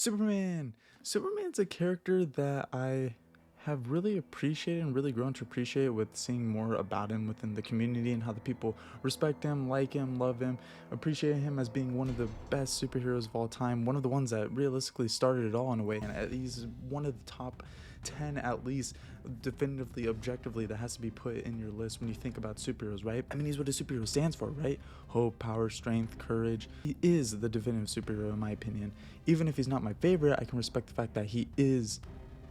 Superman. Superman's a character that I have really appreciated and really grown to appreciate with seeing more about him within the community and how the people respect him, like him, love him, appreciate him as being one of the best superheroes of all time, one of the ones that realistically started it all in a way, and he's one of the top 10 at least definitively objectively that has to be put in your list when you think about superheroes, right? I mean, he's what a superhero stands for, right? Hope, power, strength, courage. He is the definitive superhero in my opinion. Even if he's not my favorite, I can respect the fact that he is,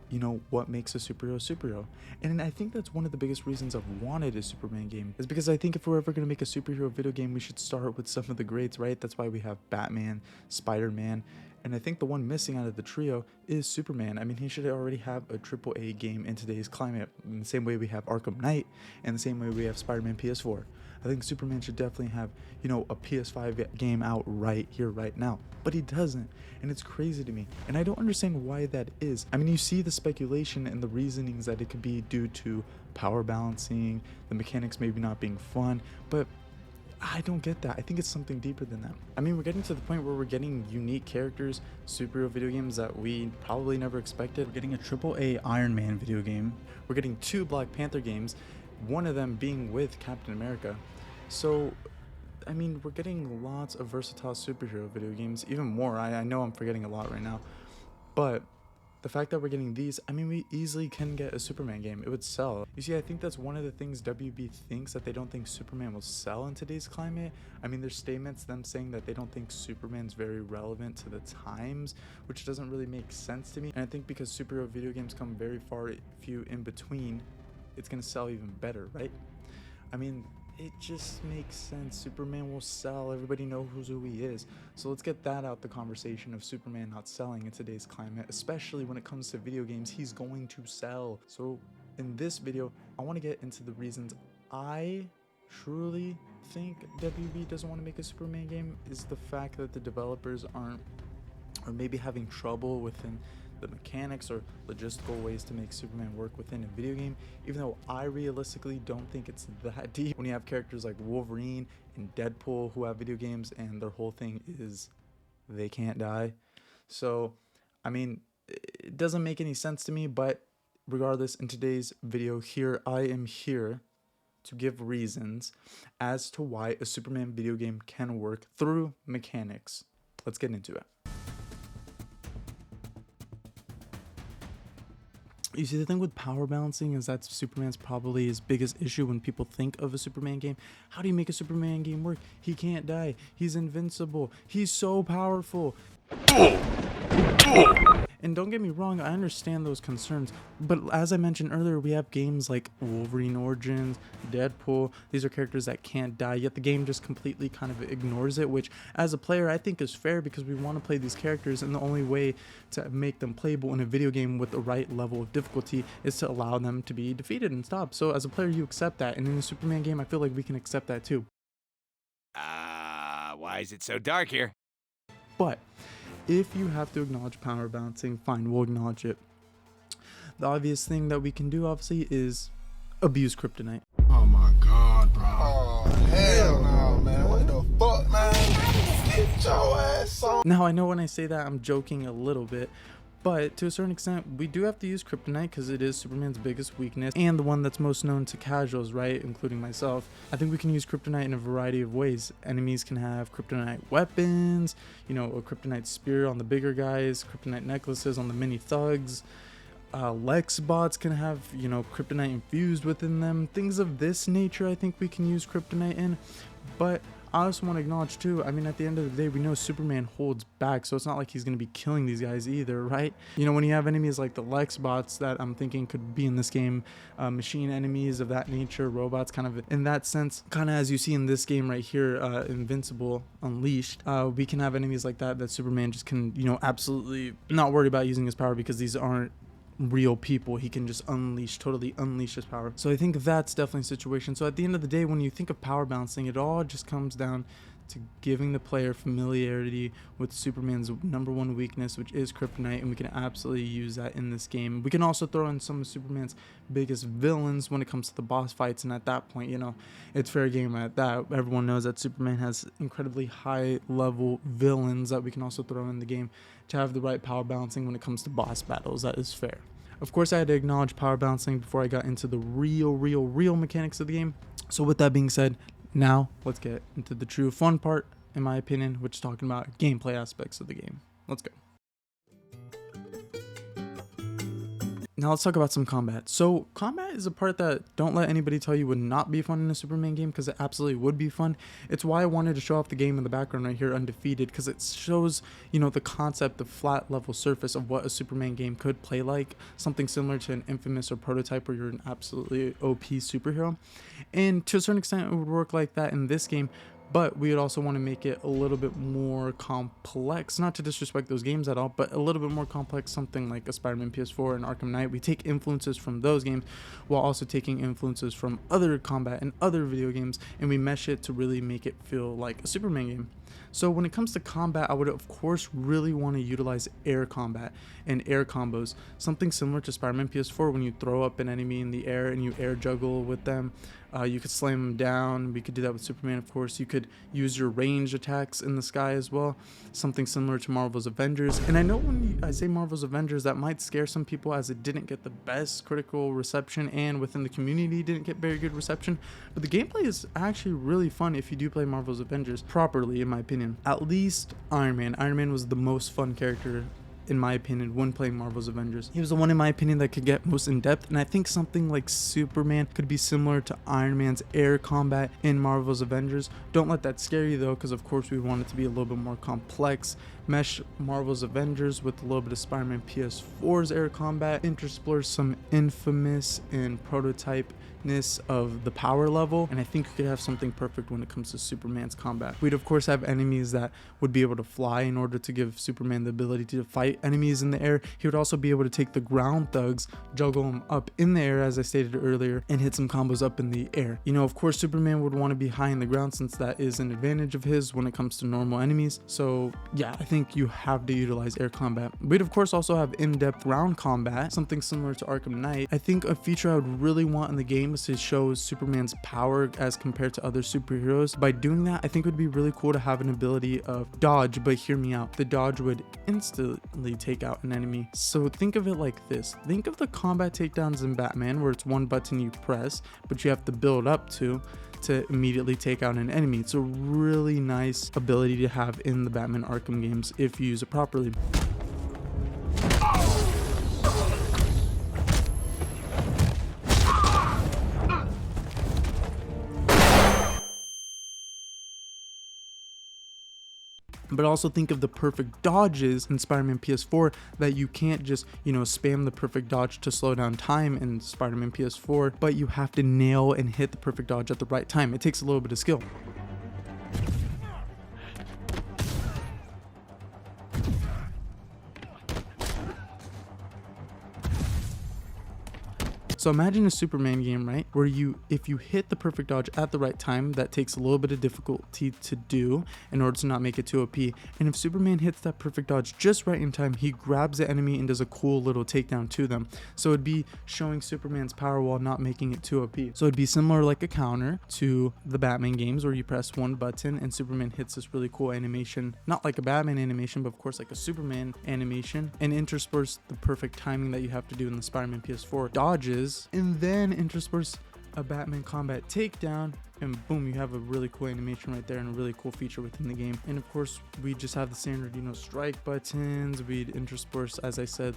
you know, what makes a superhero. And I think that's one of the biggest reasons I've wanted a Superman game, is because I think if we're ever going to make a superhero video game, we should start with some of the greats, right? That's why we have Batman, Spider-Man, and I think the one missing out of the trio is Superman. I mean, he should already have a AAA game in today's climate, in the same way we have Arkham Knight, and the same way we have Spider-Man PS4. I think Superman should definitely have, you know, a PS5 game out right here, right now. But he doesn't, and it's crazy to me. And I don't understand why that is. I mean, you see the speculation and the reasonings that it could be due to power balancing, the mechanics maybe not being fun, but I don't get that. I think it's something deeper than that. I mean, we're getting to the point where we're getting unique characters, superhero video games that we probably never expected. We're getting a AAA Iron Man video game. We're getting 2 Black Panther games, one of them being with Captain America. So, I mean, we're getting lots of versatile superhero video games, even more. I know I'm forgetting a lot right now, but the fact that we're getting these, I mean, we easily can get a Superman game. It would sell. You see, I think that's one of the things WB thinks, that they don't think Superman will sell in today's climate. I mean, there's statements, them saying that they don't think Superman's very relevant to the times, which doesn't really make sense to me. And I think because superhero video games come very far few in between, it's gonna sell even better, right? I mean, it just makes sense. Superman will sell. Everybody knows who he is. So let's get that out the conversation of Superman not selling in today's climate, especially when it comes to video games. He's going to sell. So in this video, I want to get into the reasons I truly think WB doesn't want to make a Superman game is the fact that the developers aren't, or maybe having trouble within the mechanics or logistical ways to make Superman work within a video game, even though I realistically don't think it's that deep. When you have characters like Wolverine and Deadpool who have video games and their whole thing is they can't die. So, I mean, it doesn't make any sense to me, but regardless, in today's video here, I am here to give reasons as to why a Superman video game can work through mechanics. Let's get into it. You see, the thing with power balancing is that Superman's probably his biggest issue when people think of a Superman game. How do you make a Superman game work? He can't die. He's invincible. He's so powerful. And don't get me wrong, I understand those concerns, but as I mentioned earlier, we have games like Wolverine Origins, Deadpool. These are characters that can't die, yet the game just completely kind of ignores it, which as a player I think is fair because we want to play these characters, and the only way to make them playable in a video game with the right level of difficulty is to allow them to be defeated and stopped. So as a player, you accept that, and in a Superman game, I feel like we can accept that too. Why is it so dark here? But if you have to acknowledge power balancing, fine, we'll acknowledge it. The obvious thing that we can do, obviously, is abuse kryptonite. Oh my god, bro. Oh, hell no, man. What the fuck, man? Get your ass on. Now, I know when I say that, I'm joking a little bit, but to a certain extent, we do have to use kryptonite because it is Superman's biggest weakness and the one that's most known to casuals, right? Including myself. I think we can use kryptonite in a variety of ways. Enemies can have kryptonite weapons, you know, a kryptonite spear on the bigger guys, kryptonite necklaces on the mini thugs. Lex bots can have, you know, kryptonite infused within them. Things of this nature, I think we can use kryptonite in. But I also want to acknowledge too, I mean, at the end of the day, we know Superman holds back, so it's not like he's going to be killing these guys either, right? You know, when you have enemies like the Lex bots that I'm thinking could be in this game, machine enemies of that nature, robots, kind of in that sense, kind of as you see in this game right here, Invincible Unleashed, we can have enemies like that Superman just can, you know, absolutely not worry about using his power because these aren't real people. He can just totally unleash his power. So I think that's definitely a situation. So at the end of the day, when you think of power balancing, it all just comes down to giving the player familiarity with Superman's #1 weakness, which is kryptonite, and we can absolutely use that in this game. We can also throw in some of Superman's biggest villains when it comes to the boss fights, and at that point, you know, it's fair game at that. Everyone knows that Superman has incredibly high level villains that we can also throw in the game to have the right power balancing when it comes to boss battles. That is fair. Of course, I had to acknowledge power balancing before I got into the real mechanics of the game. So with that being said, now let's get into the true fun part, in my opinion, which is talking about gameplay aspects of the game. Let's go. Now let's talk about some combat. So combat is a part that don't let anybody tell you would not be fun in a Superman game, because it absolutely would be fun. It's why I wanted to show off the game in the background right here, Undefeated, because it shows, you know, the concept, the flat level surface of what a Superman game could play like, something similar to an Infamous or Prototype where you're an absolutely OP superhero. And to a certain extent it would work like that in this game, but we would also want to make it a little bit more complex, not to disrespect those games at all, but a little bit more complex, something like a Spider-Man PS4 and Arkham Knight. We take influences from those games while also taking influences from other combat and other video games, and we mesh it to really make it feel like a Superman game. So when it comes to combat, I would of course really want to utilize air combat and air combos, something similar to Spider-Man PS4 when you throw up an enemy in the air and you air juggle with them. You could slam them down. We could do that with Superman, of course. You could use your range attacks in the sky as well, something similar to Marvel's Avengers. And I know when I say Marvel's Avengers, that might scare some people as it didn't get the best critical reception, and within the community didn't get very good reception, but the gameplay is actually really fun if you do play Marvel's Avengers properly, in my opinion. At least Iron Man was the most fun character, in my opinion, when playing Marvel's Avengers. He was the one, in my opinion, that could get most in depth, and I think something like Superman could be similar to Iron Man's air combat in Marvel's Avengers. Don't let that scare you though, because of course we want it to be a little bit more complex. Mesh Marvel's Avengers with a little bit of Spider-Man PS4's air combat, intersperse some Infamous and Prototype-ness of the power level, and I think you could have something perfect when it comes to Superman's combat. We'd of course have enemies that would be able to fly in order to give Superman the ability to fight enemies in the air. He would also be able to take the ground thugs, juggle them up in the air as I stated earlier, and hit some combos up in the air. You know, of course Superman would want to be high in the ground since that is an advantage of his when it comes to normal enemies. So yeah, I think you have to utilize air combat. We'd of course also have in-depth round combat, something similar to Arkham Knight. I think a feature I would really want in the game is to show Superman's power as compared to other superheroes. By doing that, I think it would be really cool to have an ability of dodge, but hear me out. The dodge would instantly take out an enemy. So think of it like this. Think of the combat takedowns in Batman where it's one button you press, but you have to build up to immediately take out an enemy. It's a really nice ability to have in the Batman Arkham games if you use it properly. But also think of the perfect dodges in Spider-Man PS4 that you can't just, you know, spam the perfect dodge to slow down time in Spider-Man PS4, but you have to nail and hit the perfect dodge at the right time. It takes a little bit of skill. So imagine a Superman game, right, where if you hit the perfect dodge at the right time, that takes a little bit of difficulty to do in order to not make it too OP. And if Superman hits that perfect dodge just right in time, he grabs the enemy and does a cool little takedown to them. So it'd be showing Superman's power while not making it too OP. So it'd be similar like a counter to the Batman games where you press one button and Superman hits this really cool animation, not like a Batman animation, but of course like a Superman animation, and intersperse the perfect timing that you have to do in the Spider-Man PS4 dodges, and then intersperse a Batman combat takedown, and boom, you have a really cool animation right there and a really cool feature within the game. And of course we just have the standard, you know, strike buttons. We'd intersperse, as I said,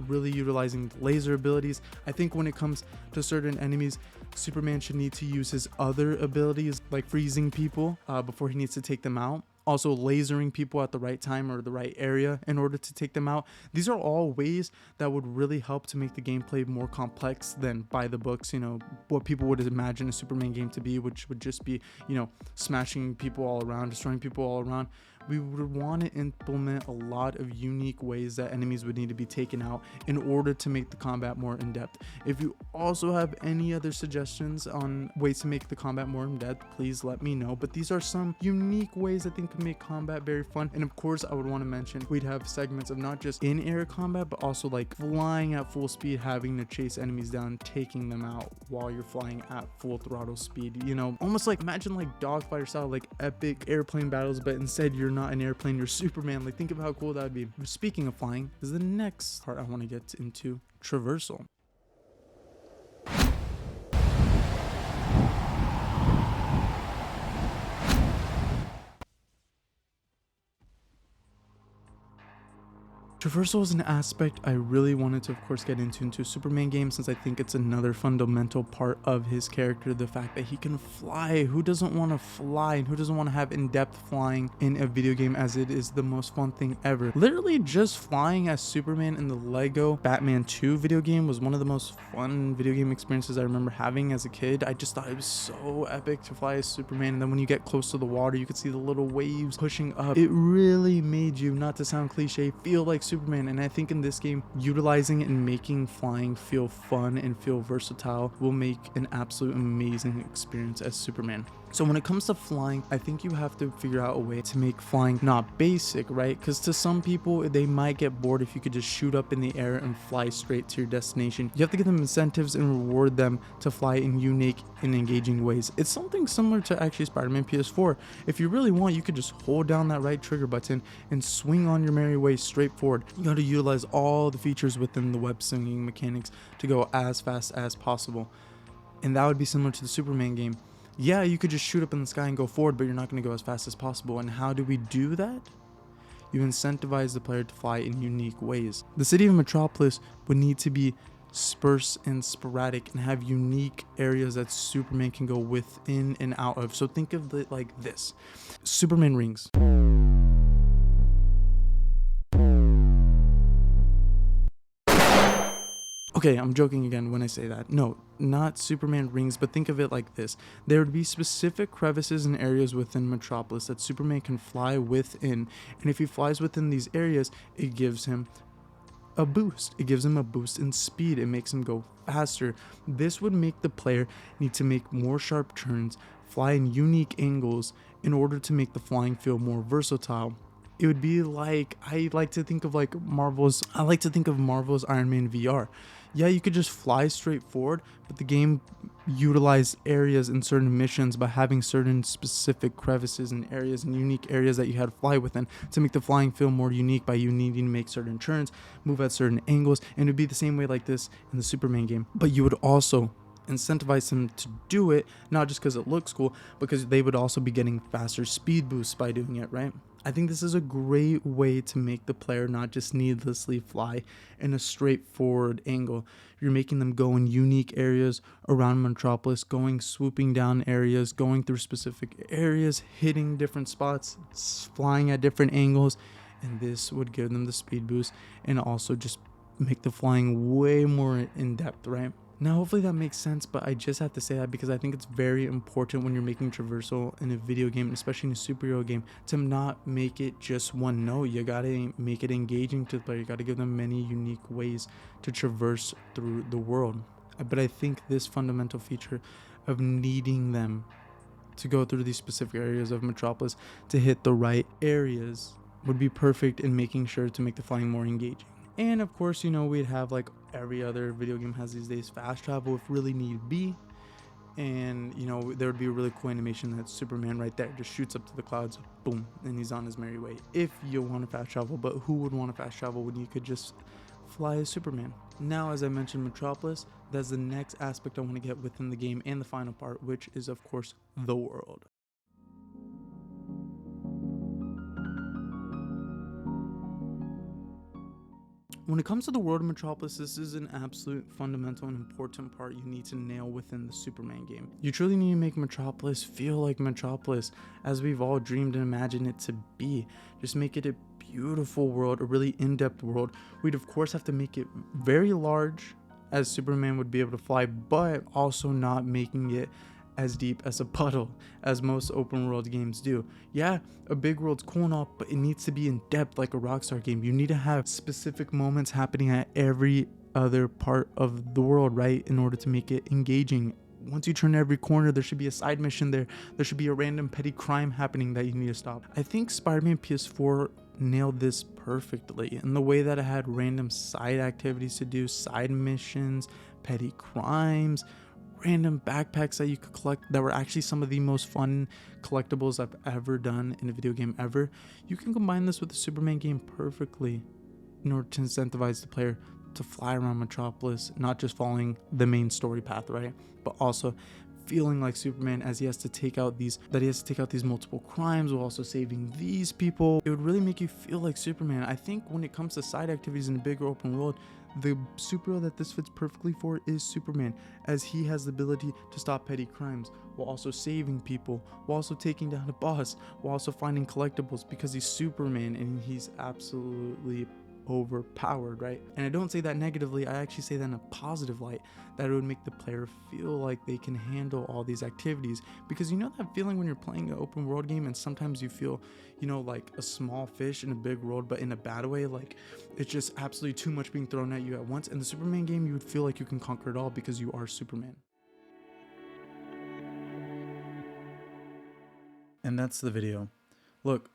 really utilizing laser abilities. I think when it comes to certain enemies, Superman should need to use his other abilities like freezing people before he needs to take them out. Also lasering people at the right time or the right area in order to take them out. These are all ways that would really help to make the gameplay more complex than by the books, you know, what people would imagine a Superman game to be, which would just be, you know, smashing people all around, destroying people all around. we would want to implement a lot of unique ways that enemies would need to be taken out in order to make the combat more in-depth. If you also have any other suggestions on ways to make the combat more in-depth, please let me know. But these are some unique ways I think could make combat very fun. And of course, I would want to mention we'd have segments of not just in-air combat, but also like flying at full speed, having to chase enemies down, taking them out while you're flying at full throttle speed. You know, almost like imagine like dogfighter style, like epic airplane battles, but instead you're not an airplane, you're Superman. Like, think of how cool that would be. Speaking of flying, is the next part I want to get into: traversal. Traversal is an aspect I really wanted to, of course, get into a Superman game, since I think it's another fundamental part of his character, the fact that he can fly. Who doesn't want to fly, and who doesn't want to have in-depth flying in a video game, as it is the most fun thing ever. Literally just flying as Superman in the Lego Batman 2 video game was one of the most fun video game experiences I remember having as a kid. I just thought it was so epic to fly as Superman, and then when you get close to the water, you could see the little waves pushing up. It really made you, not to sound cliche, feel like Superman. And I think in this game, utilizing and making flying feel fun and feel versatile will make an absolute amazing experience as Superman. So when it comes to flying, I think you have to figure out a way to make flying not basic, right? Because to some people, they might get bored if you could just shoot up in the air and fly straight to your destination. You have to give them incentives and reward them to fly in unique and engaging ways. It's something similar to actually Spider-Man PS4. If you really want, you could just hold down that right trigger button and swing on your merry way straight forward. You got to utilize all the features within the web swinging mechanics to go as fast as possible. And that would be similar to the Superman game. Yeah, you could just shoot up in the sky and go forward, but you're not going to go as fast as possible. And how do we do that? You incentivize the player to fly in unique ways. The city of Metropolis would need to be sparse and sporadic and have unique areas that Superman can go within and out of. So think of it like this: Superman rings. Okay, I'm joking again when I say that. No, not Superman rings, but think of it like this. There would be specific crevices and areas within Metropolis that Superman can fly within. And if he flies within these areas, it gives him a boost. It gives him a boost in speed. It makes him go faster. This would make the player need to make more sharp turns, fly in unique angles in order to make the flying feel more versatile. It would be like, I like to think of Marvel's Iron Man VR. Yeah, you could just fly straight forward, but the game utilized areas in certain missions by having certain specific crevices and areas and unique areas that you had to fly within to make the flying feel more unique by you needing to make certain turns, move at certain angles, and it would be the same way like this in the Superman game. But you would also incentivize them to do it, not just because it looks cool, because they would also be getting faster speed boosts by doing it, right? I think this is a great way to make the player not just needlessly fly in a straightforward angle. You're making them go in unique areas around Metropolis, swooping down areas, going through specific areas, hitting different spots, flying at different angles, and this would give them the speed boost and also just make the flying way more in depth, right? Now, hopefully that makes sense, but I just have to say that because I think it's very important when you're making traversal in a video game, especially in a superhero game, to not make it just one note. You gotta make it engaging to the player. You gotta give them many unique ways to traverse through the world. But I think this fundamental feature of needing them to go through these specific areas of Metropolis to hit the right areas would be perfect in making sure to make the flying more engaging. And of course, you know, we'd have like every other video game has these days, fast travel if really need be. And, you know, there would be a really cool animation that Superman right there just shoots up to the clouds, boom, and he's on his merry way. If you want to fast travel, but who would want to fast travel when you could just fly as Superman? Now, as I mentioned, Metropolis, that's the next aspect I want to get within the game and the final part, which is, of course, the world. When it comes to the world of Metropolis, this is an absolute fundamental and important part you need to nail within the Superman game. You truly need to make Metropolis feel like Metropolis, as we've all dreamed and imagined it to be. Just make it a beautiful world, a really in-depth world. We'd of course have to make it very large, as Superman would be able to fly, but also not making it as deep as a puddle as most open world games do. Yeah, a big world's cool and all, but it needs to be in depth like a Rockstar game. You need to have specific moments happening at every other part of the world, right, in order to make it engaging. Once you turn every corner, there should be a side mission there. There should be a random petty crime happening that you need to stop. I think Spider-Man PS4 nailed this perfectly in the way that it had random side activities to do, side missions, petty crimes, random backpacks that you could collect that were actually some of the most fun collectibles I've ever done in a video game ever. You can combine this with the Superman game perfectly in order to incentivize the player to fly around Metropolis, not just following the main story path, right, but also feeling like Superman as he has to take out these multiple crimes while also saving these people. It would really make you feel like Superman. I think when it comes to side activities in a bigger open world, the superhero that this fits perfectly for is Superman, as he has the ability to stop petty crimes while also saving people, while also taking down a boss, while also finding collectibles, because he's Superman and he's absolutely overpowered, right? And I don't say that negatively, I actually say that in a positive light, that it would make the player feel like they can handle all these activities. Because you know that feeling when you're playing an open world game and sometimes you feel, you know, like a small fish in a big world, but in a bad way, like it's just absolutely too much being thrown at you at once. In the Superman game, you would feel like you can conquer it all because you are Superman. And that's the video. Look,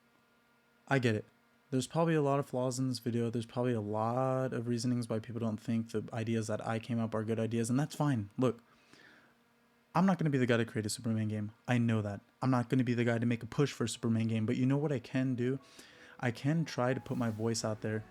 I get it. There's probably a lot of flaws in this video. There's probably a lot of reasonings why people don't think the ideas that I came up are good ideas, and that's fine. Look, I'm not going to be the guy to create a Superman game. I know that. I'm not going to be the guy to make a push for a Superman game, but you know what I can do? I can try to put my voice out there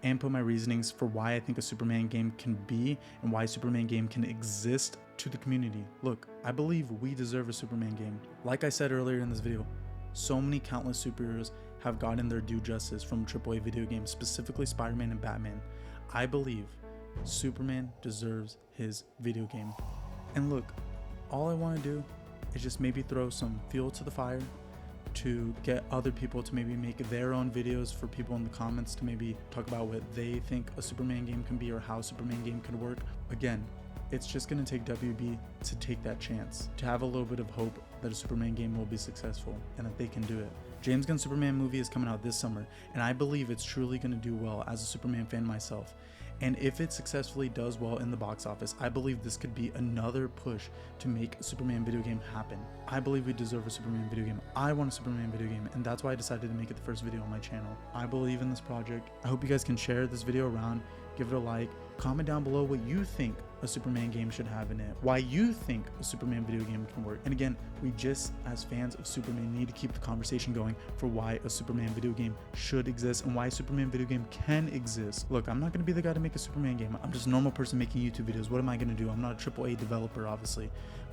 and put my reasonings for why I think a Superman game can be and why a Superman game can exist to the community. Look, I believe we deserve a Superman game. Like I said earlier in this video, so many countless superheroes have gotten their due justice from AAA video games, specifically Spider-Man and Batman. I believe Superman deserves his video game. And look, all I want to do is just maybe throw some fuel to the fire to get other people to maybe make their own videos for people in the comments to maybe talk about what they think a Superman game can be or how a Superman game could work. Again, it's just going to take WB to take that chance, to have a little bit of hope that a Superman game will be successful and that they can do it. James Gunn's Superman movie is coming out this summer, and I believe it's truly going to do well as a Superman fan myself. And if it successfully does well in the box office, I believe this could be another push to make a Superman video game happen. I believe we deserve a Superman video game. I want a Superman video game, and that's why I decided to make it the first video on my channel. I believe in this project. I hope you guys can share this video around, give it a like, comment down below what you think a Superman game should have in it, why you think a Superman video game can work. And again, we just, as fans of Superman, need to keep the conversation going for why a Superman video game should exist and why a Superman video game can exist. Look, I'm not going to be the guy to make a Superman game. I'm just a normal person making YouTube videos. What am I going to do? I'm not a AAA developer, obviously.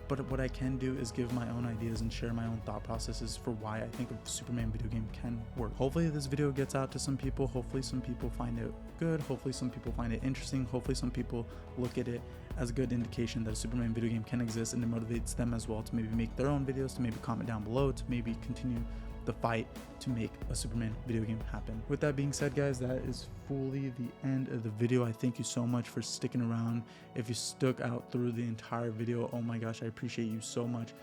But what I can do is give my own ideas and share my own thought processes for why I think a Superman video game can work. Hopefully this video gets out to some people. Hopefully some people find it good. Hopefully some people find it interesting. Hopefully some people look at it as a good indication that a Superman video game can exist, and it motivates them as well to maybe make their own videos, to maybe comment down below, to maybe continue the fight to make a Superman video game happen. With that being said, guys, that is fully the end of the video. I thank you so much for sticking around. If you stuck out through the entire video, oh my gosh, I appreciate you so much.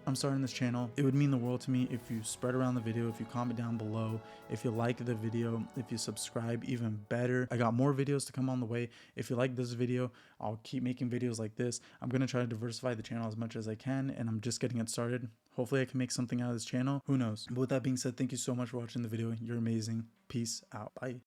I'm starting this channel. It would mean the world to me if you spread around the video, if you comment down below, if you like the video, if you subscribe, even better. I got more videos to come on the way. If you like this video, I'll keep making videos like this. I'm going to try to diversify the channel as much as I can, and I'm just getting it started. Hopefully I can make something out of this channel. Who knows? But with that being said, thank you so much for watching the video. You're amazing. Peace out. Bye.